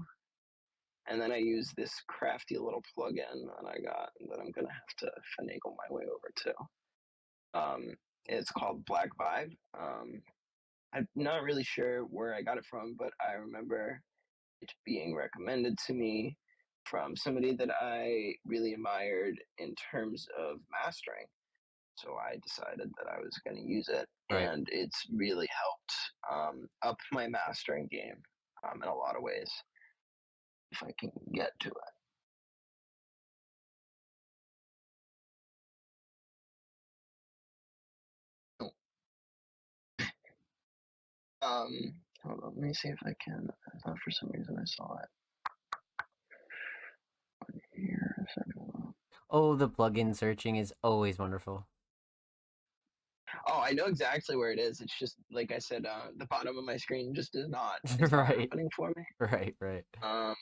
[SPEAKER 2] and then I use this crafty little plugin that I got that I'm gonna have to finagle my way over to. It's called Black Vibe. I'm not really sure where I got it from, but I remember it being recommended to me from somebody that I really admired in terms of mastering. So I decided that I was going to use it,
[SPEAKER 1] Right.
[SPEAKER 2] and it's really helped up my mastering game in a lot of ways. If I can get to it. Hold on, let me see if I can. I thought for some reason I saw it here a second.
[SPEAKER 1] Oh, the plugin searching is always wonderful.
[SPEAKER 2] Oh, I know exactly where it is. It's just like I said, the bottom of my screen just is not
[SPEAKER 1] Right.
[SPEAKER 2] happening for me.
[SPEAKER 1] Right. Right.
[SPEAKER 2] All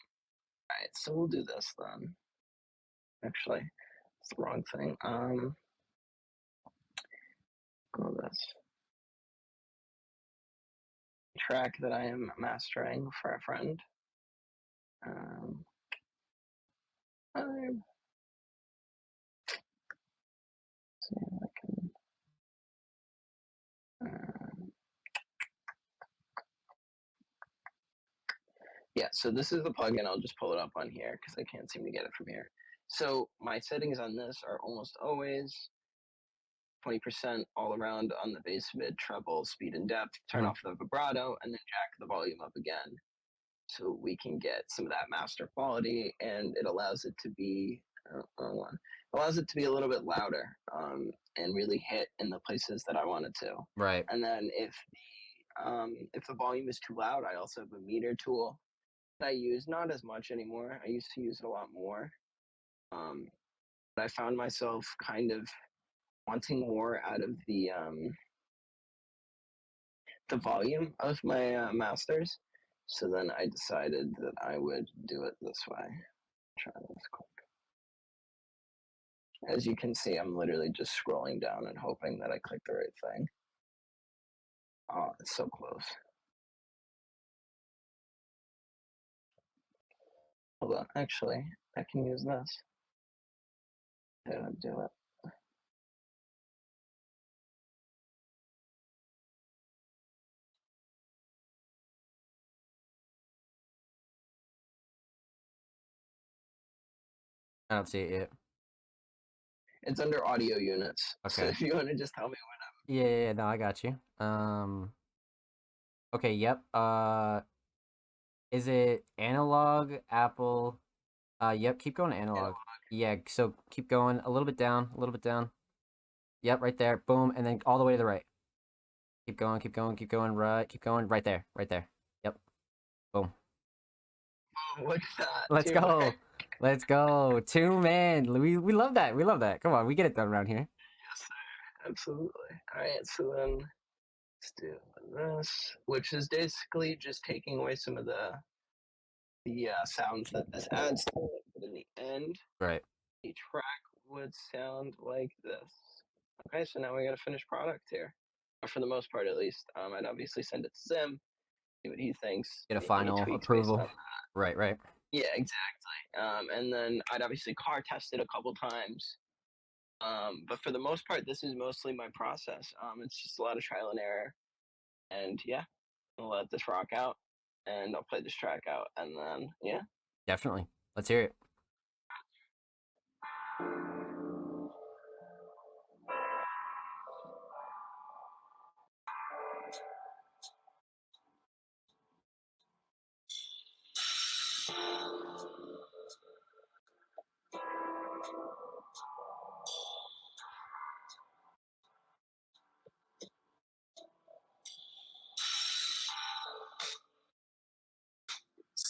[SPEAKER 2] right, so we'll do this then. Actually, it's the wrong thing. Go this track that I am mastering for a friend. I'm see if I can. Yeah, so this is the plugin. I'll just pull it up on here because I can't seem to get it from here. So my settings on this are almost always 20% all around on the bass, mid, treble, speed, and depth. Turn
[SPEAKER 1] Mhm.
[SPEAKER 2] off the vibrato, and then jack the volume up again. so we can get some of that master quality, and it allows it to be allows it to be a little bit louder, and really hit in the places that I want it to.
[SPEAKER 1] Right.
[SPEAKER 2] And then if the volume is too loud, I also have a meter tool that I use not as much anymore. I used to use it a lot more, um, but I found myself kind of wanting more out of the volume of my masters. So then I decided that I would do it this way. Try this quick. As you can see, I'm literally just scrolling down and hoping that I click the right thing. Oh, it's so close. Hold on, actually, I can use this. Do it.
[SPEAKER 1] I don't see it yet.
[SPEAKER 2] It's under audio units. So
[SPEAKER 1] Okay.
[SPEAKER 2] if you want to just tell me
[SPEAKER 1] Yeah, no, I got you. Okay, yep. Is it analog, Apple? Yep, keep going analog. Yeah, so keep going a little bit down, a little bit down. Yep, right there. Boom, and then all the way to the right. Keep going, keep going, keep going, right, keep going, right there, right there. Yep. Boom.
[SPEAKER 2] when look at that.
[SPEAKER 1] Let's go.
[SPEAKER 2] Teamwork.
[SPEAKER 1] Let's go. 2 man. We love that. We love that. Come on, we get it done around here.
[SPEAKER 2] Yes, sir. Absolutely. All right, so then let's do this, which is basically just taking away some of the sounds that this adds to it. But in the end,
[SPEAKER 1] Right.
[SPEAKER 2] the track would sound like this. Okay, so now we got a finished product here, or for the most part at least. I'd obviously send it to Zim, see what he thinks.
[SPEAKER 1] Get a
[SPEAKER 2] Any
[SPEAKER 1] final
[SPEAKER 2] tweaks based
[SPEAKER 1] approval.
[SPEAKER 2] on
[SPEAKER 1] Right, right.
[SPEAKER 2] yeah, exactly. And then I'd obviously car test it a couple times. But for the most part, this is mostly my process. It's just a lot of trial and error. And yeah, I'll let this rock out and I'll play this track out. And then, yeah.
[SPEAKER 1] Definitely. Let's hear it.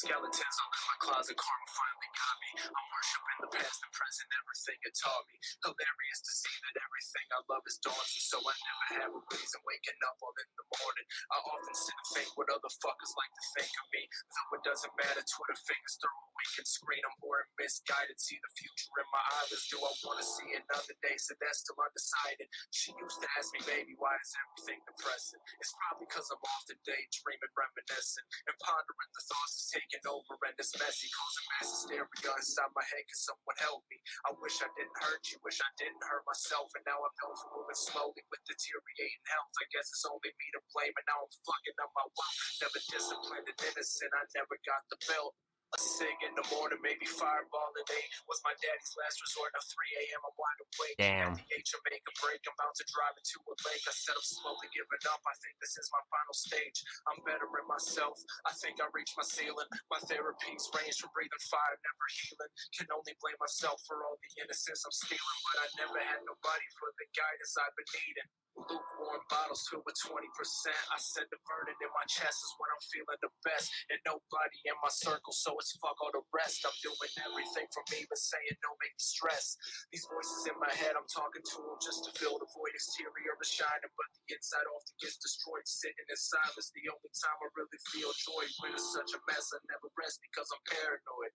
[SPEAKER 3] Skeletons all in my closet, karma finally got me. I'm worshiping the past and present, everything it taught me. Hilarious to see that everything I love is daunting, so I never have a reason waking up all in the morning. I often sit and think what other fuckers like to think of me. Though it doesn't matter, Twitter fingers throw a wink and screen. I'm bored and misguided, see the future in my eyelids. Do I want to see another day? So that's still undecided. She used to ask me, baby, why is everything depressing? It's probably because I'm often daydreaming, reminiscing, and pondering the thoughts that's taking over, and it's messy, causing mass hysteria inside my head. Can someone help me? I wish I didn't hurt you, wish I didn't hurt myself, and now I'm known for moving slowly with deteriorating health. I guess it's only me to blame, and now I'm fucking up my wealth. Never disciplined and innocent, I never got the belt. A cig in the morning, maybe fireball at 8 was my daddy's last resort. Now 3 a.m. I'm wide awake.
[SPEAKER 1] Damn.
[SPEAKER 3] At the age of make a break, I'm about to drive into a lake. I said I'm slowly giving up. I think this is my final stage. I'm bettering myself. I think I reached my ceiling. My therapies range from breathing fire, never healing. Can only blame myself for all the innocence I'm stealing, but I never had nobody for the guidance I've been needing. Lukewarm bottles filled with 20%. I said the burning in my chest is when I'm feeling the best. And nobody in my circle, so it's fuck all the rest. I'm doing everything from me, but saying no make me stress. These voices in my head, I'm talking to them just to fill the void. Exterior is shining, but the inside often gets destroyed. Sitting in silence, the only time I really feel joy. When it's such a mess, I never rest because I'm paranoid.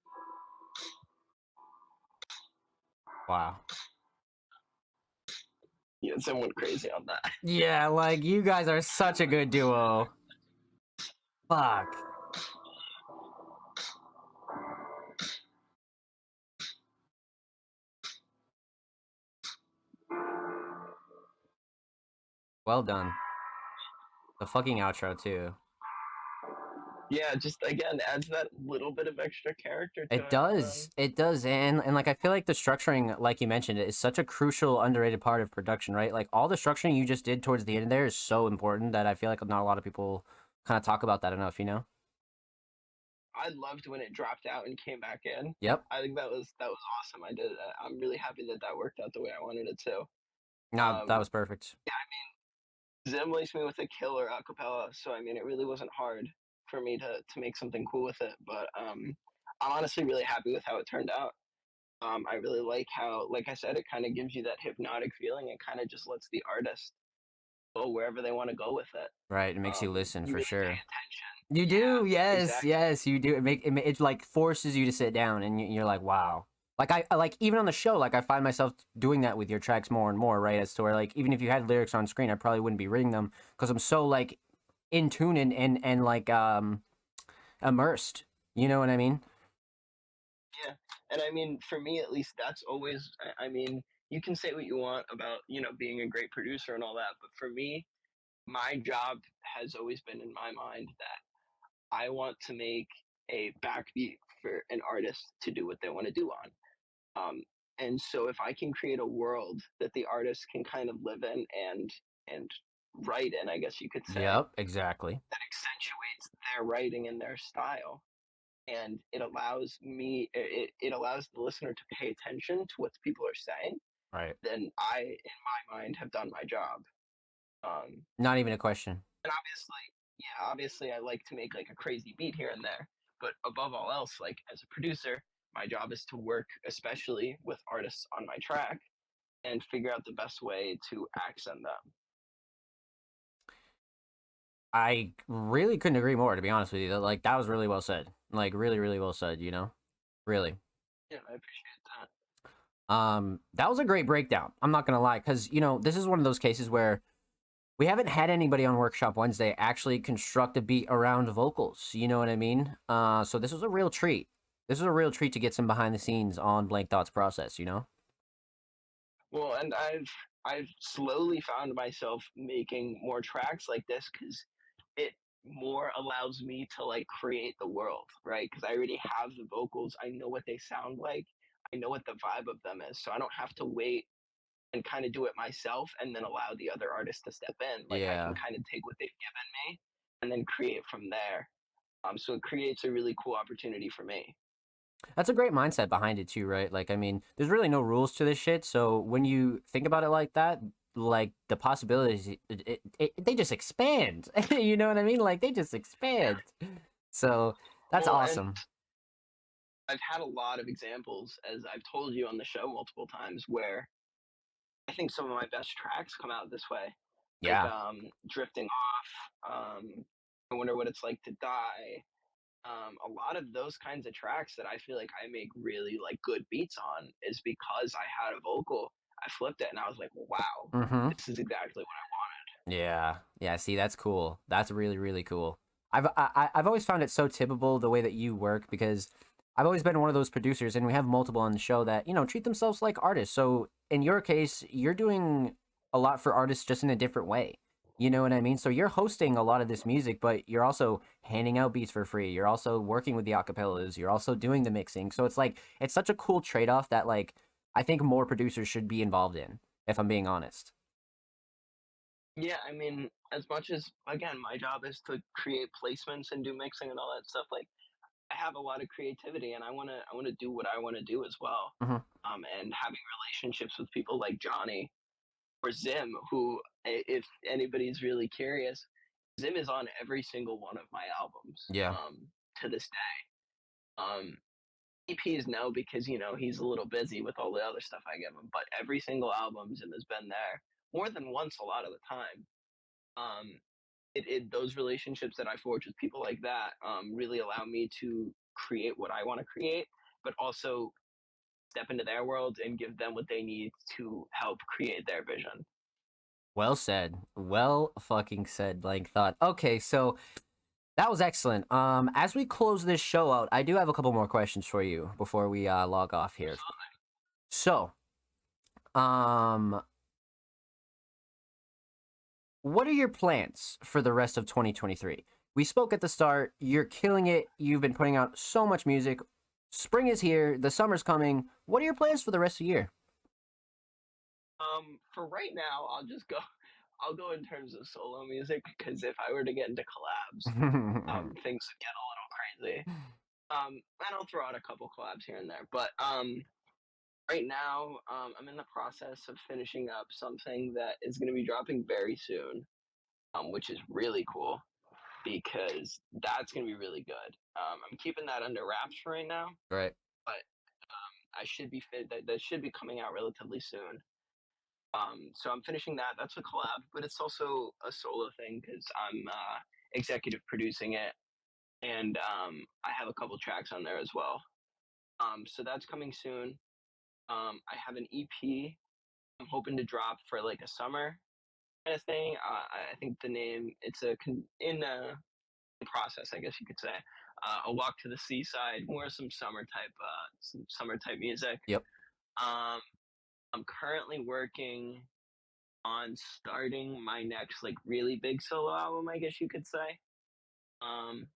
[SPEAKER 1] Wow.
[SPEAKER 2] Yeah, Zim went crazy on that.
[SPEAKER 1] Yeah, like you guys are such a good duo. Fuck. Well done. The fucking outro too.
[SPEAKER 2] Yeah, just again adds that little bit of extra character to it.
[SPEAKER 1] It does. It does. And like I feel like the structuring, like you mentioned, is such a crucial underrated part of production, right? Like all the structuring you just did towards the end there is so important that I feel like not a lot of people kind of talk about that enough, you know?
[SPEAKER 2] I loved when it dropped out and came back in.
[SPEAKER 1] Yep.
[SPEAKER 2] I think that was awesome. I'm really happy that that worked out the way I wanted it to.
[SPEAKER 1] No, that
[SPEAKER 2] Um,
[SPEAKER 1] was perfect.
[SPEAKER 2] Zim laced me with a killer acapella, so I mean, it really wasn't hard for me to make something cool with it. But I'm honestly really happy with how it turned out. I really like how, like I said, it kind of gives you that hypnotic feeling. It kind of just lets the artist go wherever they want to go with it.
[SPEAKER 1] Right. It makes you listen
[SPEAKER 2] You
[SPEAKER 1] for
[SPEAKER 2] really pay
[SPEAKER 1] sure.
[SPEAKER 2] attention.
[SPEAKER 1] You do,
[SPEAKER 2] Yeah,
[SPEAKER 1] yes,
[SPEAKER 2] exactly.
[SPEAKER 1] yes, you do. It like forces you to sit down, and you're like, wow. Like I like even on the show, like I find myself doing that with your tracks more and more, right? As to where like even if you had lyrics on screen, I probably wouldn't be reading them because I'm so like in tune and like immersed. You know what I mean?
[SPEAKER 2] Yeah, and I mean, for me at least, that's always. I mean, you can say what you want about being a great producer and all that, but for me, my job has always been in my mind that I want to make a backbeat for an artist to do what they want to do on. Um, and so if I can create a world that the artist can kind of live in and write in, I guess you could say,
[SPEAKER 1] Yep, exactly.
[SPEAKER 2] that accentuates their writing and their style, and it allows it allows the listener to pay attention to what the people are saying,
[SPEAKER 1] Right.
[SPEAKER 2] then I, in my mind, have done my job. Um,
[SPEAKER 1] Not even a question.
[SPEAKER 2] and obviously, yeah, obviously, I like to make like a crazy beat here and there, but above all else, like as a producer, my job is to work, especially with artists on my track, and figure out the best way to accent them.
[SPEAKER 1] I really couldn't agree more, to be honest with you. Like that was really well said. Like really, really well said. You know, really.
[SPEAKER 2] Yeah, I appreciate that.
[SPEAKER 1] That was a great breakdown. I'm not gonna lie, because this is one of those cases where we haven't had anybody on Workshop Wednesday actually construct a beat around vocals. You know what I mean? So this was a real treat. This was a real treat to get some behind the scenes on Blank Thoughts process. You know?
[SPEAKER 2] Well, and I've slowly found myself making more tracks like this because it more allows me to like create the world, right? Because I already have the vocals, I know what they sound like, I know what the vibe of them is, so I don't have to wait and kind of do it myself and then allow the other artist to step in. Like I can
[SPEAKER 1] Yeah.
[SPEAKER 2] kind of take what they've given me and then create from there. So it creates a really cool opportunity for me.
[SPEAKER 1] That's a great mindset behind it too, right? Like, I mean, there's really no rules to this shit. So when you think about it like that, like the possibilities, they just expand. You know what I mean? Like they just
[SPEAKER 2] Yeah.
[SPEAKER 1] expand. So that's
[SPEAKER 2] Well, and
[SPEAKER 1] awesome.
[SPEAKER 2] I've had a lot of examples, as I've told you on the show multiple times, where I think some of my best tracks come out this way, like
[SPEAKER 1] Yeah.
[SPEAKER 2] "Drifting Off," "I Wonder What It's Like to Die." A lot of those kinds of tracks that I feel like I make really like good beats on is because I had a vocal. I flipped it and I was like, "Wow,
[SPEAKER 1] Mm-hmm.
[SPEAKER 2] this is exactly what
[SPEAKER 1] Yeah. Yeah. See, that's cool. That's really, really cool. I've always found it so typical the way that you work because I've always been one of those producers, and we have multiple on the show that treat themselves like artists. So in your case, you're doing a lot for artists just in a different way. You know what I mean? So you're hosting a lot of this music, but you're also handing out beats for free. You're also working with the acapellas. You're also doing the mixing. So it's like it's such a cool trade off that like I think more producers should be involved in. If I'm being honest.
[SPEAKER 2] Yeah, I mean, as much as again, my job is to create placements and do mixing and all that stuff. Like, I have a lot of creativity, and I wanna do what I want to do as well.
[SPEAKER 1] Hmm.
[SPEAKER 2] And having relationships with people like Johnny or Zim, who, if anybody's really curious, Zim is on every single one of my albums
[SPEAKER 1] Yeah.
[SPEAKER 2] to this day. Um, EPs no, because he's a little busy with all the other stuff I give him, but every single album Zim has been there more than once a lot of the time. Um, those relationships that I forge with people like that really allow me to create what I want to create, but also step into their world and give them what they need to help create their vision.
[SPEAKER 1] Well said. Well fucking said, Blank Thought. Okay, so that was excellent. As we close this show out, I do have a couple more questions for you before we log off here. So, um, what are your plans for the rest of 2023? We spoke at the start. You're killing it. You've been putting out so much music. Spring is here. The summer's coming. What are your plans for the rest of the year?
[SPEAKER 2] For right now, I'll just go. I'll go in terms of solo music because if I were to get into collabs, things would get a little crazy. And I'll throw out a couple collabs here and there, but right now, I'm in the process of finishing up something that is going to be dropping very soon, which is really cool because that's going to be really good. I'm keeping that under wraps for right now,
[SPEAKER 1] Right.
[SPEAKER 2] but I should be that should be coming out relatively soon. So I'm finishing that. That's a collab, but it's also a solo thing because I'm executive producing it, and I have a couple tracks on there as well. So that's coming soon. I have an EP I'm hoping to drop for like a summer kind of thing. I think the name it's in a process, I guess you could say. A walk to the seaside, more some summer type music.
[SPEAKER 1] Yep.
[SPEAKER 2] Um, I'm currently working on starting my next like really big solo album, I guess you could say. Um,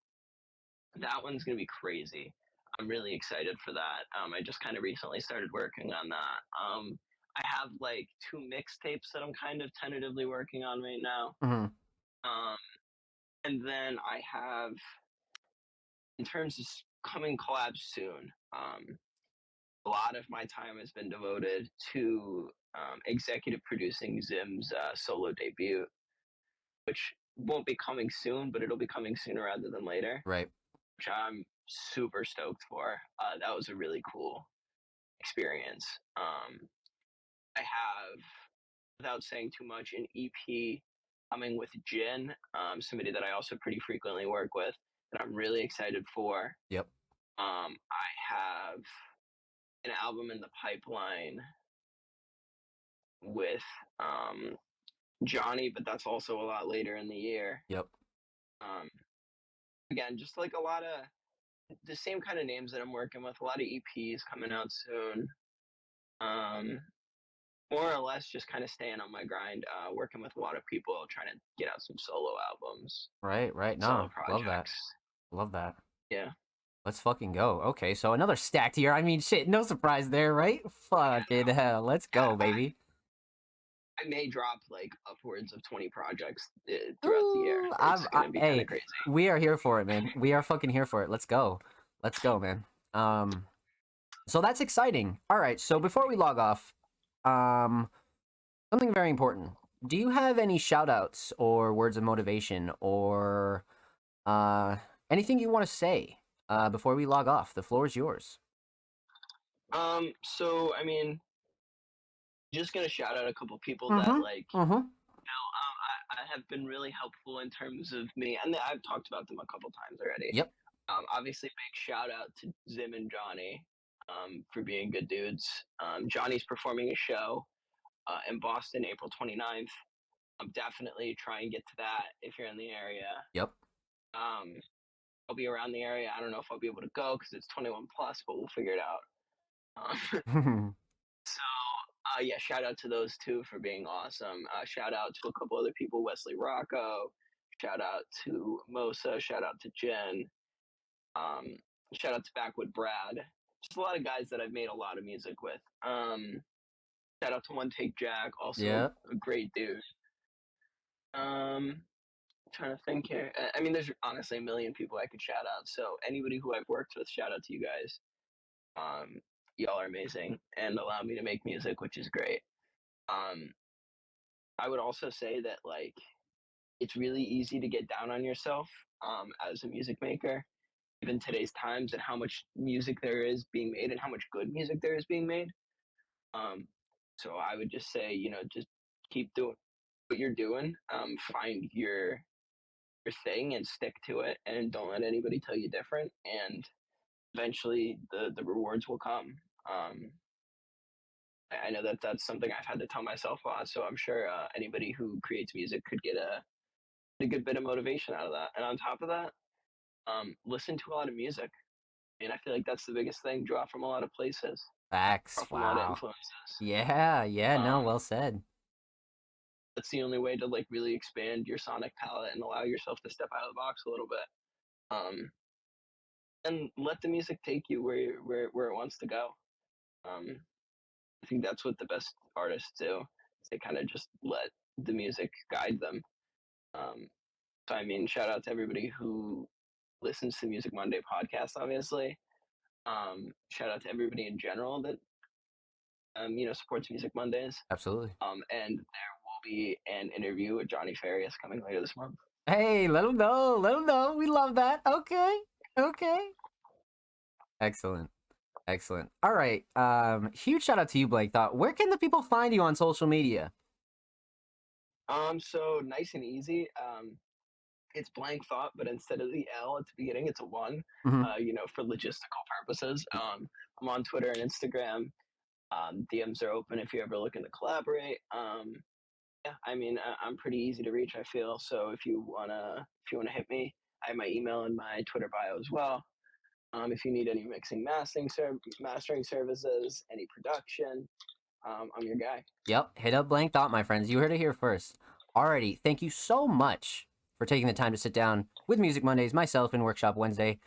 [SPEAKER 2] that one's gonna be crazy. I'm really excited for that. I just kind of recently started working on that. I have like two mixtapes that I'm kind of tentatively working on right now.
[SPEAKER 1] Hmm.
[SPEAKER 2] Um, and then I have, in terms of coming collabs soon, a lot of my time has been devoted to executive producing Zim's solo debut, which won't be coming soon, but it'll be coming sooner rather than later,
[SPEAKER 1] Right.
[SPEAKER 2] which I'm super stoked for. That was a really cool experience. I have, without saying too much, an EP coming with Jin, somebody that I also pretty frequently work with, that I'm really excited for.
[SPEAKER 1] Yep.
[SPEAKER 2] I have an album in the pipeline with Johnny, but that's also a lot later in the year.
[SPEAKER 1] Yep.
[SPEAKER 2] Um, again, just like a lot of the same kind of names that I'm working with, a lot of EPs coming out soon. Um, more or less just kind of staying on my grind, working with a lot of people, trying to get out some solo albums,
[SPEAKER 1] Right. Right.
[SPEAKER 2] solo
[SPEAKER 1] No, love that.
[SPEAKER 2] projects.
[SPEAKER 1] Love that.
[SPEAKER 2] Yeah.
[SPEAKER 1] Let's fucking go. Okay, so another stacked year. I mean, shit, no surprise there, right? Fucking hell. Let's
[SPEAKER 2] Yeah,
[SPEAKER 1] go, baby.
[SPEAKER 2] I may drop like upwards of 20 projects throughout the year.
[SPEAKER 1] Ooh,
[SPEAKER 2] It's gonna be kind
[SPEAKER 1] hey,
[SPEAKER 2] of crazy.
[SPEAKER 1] we are here for it, man. We are fucking here for it. Let's go. Let's go, man. So that's exciting. All right, so before we log off, um, something very important. Do you have any shout outs or words of motivation or anything you want to say before we log off? The floor is yours.
[SPEAKER 2] So I mean, just gonna shout out a couple people that
[SPEAKER 1] Mm-hmm.
[SPEAKER 2] like
[SPEAKER 1] Mm-hmm.
[SPEAKER 2] I have been really helpful in terms of me, and I've talked about them a couple times already.
[SPEAKER 1] Yep.
[SPEAKER 2] Obviously, big shout out to Zim and Johnny for being good dudes. Johnny's performing a show in Boston, April 29th. Definitely try and get to that if you're in the area.
[SPEAKER 1] Yep.
[SPEAKER 2] I'll be around the area. I don't know if I'll be able to go because it's 21 plus, but we'll figure it out. So yeah, shout out to those two for being awesome. Shout out to a couple other people, Wesley Rocco. Shout out to Mosa. Shout out to Jen. Um, Shout out to Backwood Brad. Just a lot of guys that I've made a lot of music with. Shout out to One Take Jack, also
[SPEAKER 1] Yeah.
[SPEAKER 2] a great dude. Trying to think here. I mean, there's honestly a million people I could shout out. So anybody who I've worked with, shout out to you guys. Y'all are amazing and allow me to make music, which is great. Um, I would also say that like it's really easy to get down on yourself as a music maker, given today's times and how much music there is being made and how much good music there is being made. Um, so I would just say, just keep doing what you're doing. Find your thing and stick to it, and don't let anybody tell you different. And eventually, the rewards will come. I know that that's something I've had to tell myself a lot. So I'm sure anybody who creates music could get a good bit of motivation out of that. And on top of that, listen to a lot of music. And I feel like that's the biggest thing. Draw from a lot of places.
[SPEAKER 1] Facts.
[SPEAKER 2] Draw from a lot of
[SPEAKER 1] Wow.
[SPEAKER 2] influences.
[SPEAKER 1] Yeah. Yeah. No.
[SPEAKER 2] Um,
[SPEAKER 1] Well said.
[SPEAKER 2] that's the only way to like really expand your sonic palette and allow yourself to step out of the box a little bit. Um, and let the music take you where it wants to go. Um, I think that's what the best artists do. They kind of just let the music guide them. So I mean, shout out to everybody who listens to the Music Monday podcast, obviously. Shout out to everybody in general that supports Music Mondays.
[SPEAKER 1] Absolutely.
[SPEAKER 2] And there will be an interview with Johnny Farias coming later this month.
[SPEAKER 1] Hey, let them know. Let them know. We love that. Okay. Okay. Excellent. Excellent. All right. Huge shout out to you, Blake Thought. Where can the people find you on social media?
[SPEAKER 2] So nice and easy. It's Blank Thought, but instead of the L at the beginning, it's a one.
[SPEAKER 1] Mhm.
[SPEAKER 2] For logistical purposes. I'm on Twitter and Instagram. DMs are open if you're ever looking to collaborate. Yeah, I mean, I'm pretty easy to reach, I feel. So if you wanna hit me, I have my email and my Twitter bio as well. If you need any mixing, mastering services, any production, I'm your guy.
[SPEAKER 1] Yep. Hit up Blank Thought, my friends. You heard it here first. Alrighty. Thank you so much for taking the time to sit down with Music Mondays, myself, and Workshop Wednesday.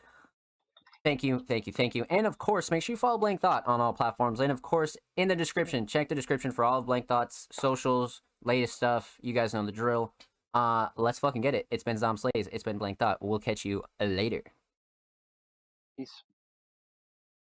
[SPEAKER 1] Thank you, thank you, thank you. And of course, make sure you follow Blank Thought on all platforms. And of course, in the description, check the description for all of Blank Thought's socials, latest stuff. You guys know the drill. Let's fucking get it. It's been Zom Slays. It's been Blank Thought. We'll catch you later.
[SPEAKER 2] Peace.